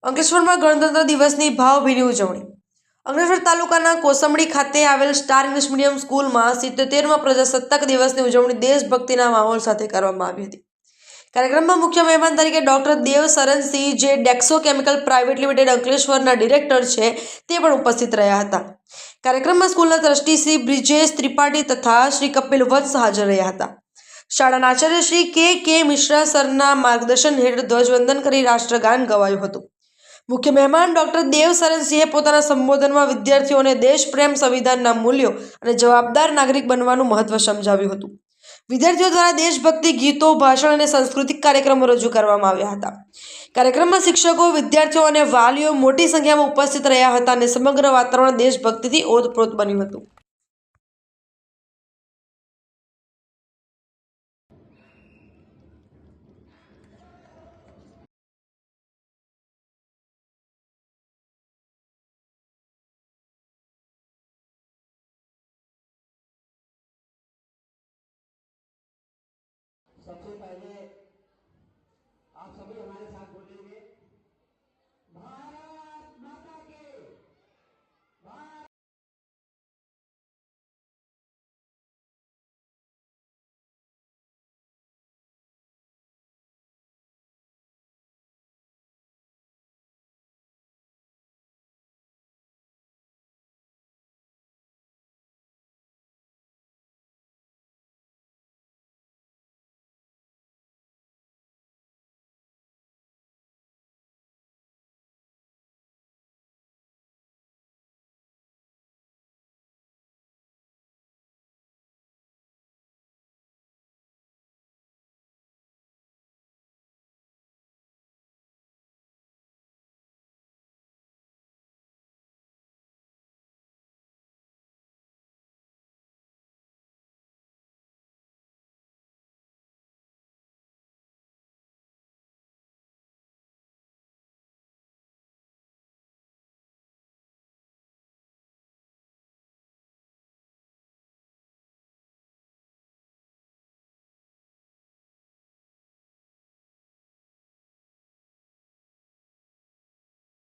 અંકલેશ્વરમાં ગણતંત્ર દિવસની ભાવભીની ઉજવણી। અંકલેશ્વર તાલુકાના કોસંબડી ખાતે આવેલ સ્ટાર ઇંગ્લિશ મીડિયમ સ્કૂલમાં 77મા પ્રજાસત્તાક દિવસની ઉજવણી દેશભક્તિના માહોલ સાથે કરવામાં આવી હતી। કાર્યક્રમમાં મુખ્ય મહેમાન તરીકે ડોક્ટર દેવ સરનસિંહ, જે ડેક્સો કેમિકલ પ્રાઇવેટ લિમિટેડ અંકલેશ્વરના ડિરેક્ટર છે, તે પણ ઉપસ્થિત રહ્યા હતા। કાર્યક્રમમાં સ્કૂલના ટ્રસ્ટી શ્રી બ્રિજેશ ત્રિપાઠી તથા શ્રી કપિલ વત્સ હાજર રહ્યા હતા। શાળાના આચાર્ય શ્રી કે મિશ્રા સરના માર્ગદર્શન હેઠળ ધ્વજવંદન કરી રાષ્ટ્રગાન ગવાયું હતું। મુખ્ય મહેમાન ડોક્ટર દેવ સરનસિંહે પોતાના સંબોધનમાં વિદ્યાર્થીઓને દેશપ્રેમ, સંવિધાનના મૂલ્યો અને જવાબદાર નાગરિક બનવાનું મહત્વ સમજાવ્યું હતું। વિદ્યાર્થીઓ દ્વારા દેશભક્તિ ગીતો, ભાષણ અને સાંસ્કૃતિક કાર્યક્રમો રજૂ કરવામાં આવ્યા હતા। કાર્યક્રમમાં શિક્ષકો, વિદ્યાર્થીઓ અને વાલીઓ મોટી સંખ્યામાં ઉપસ્થિત રહ્યા હતા અને સમગ્ર વાતાવરણ દેશભક્તિથી ઓતપ્રોત બન્યું હતું। सबसे पहले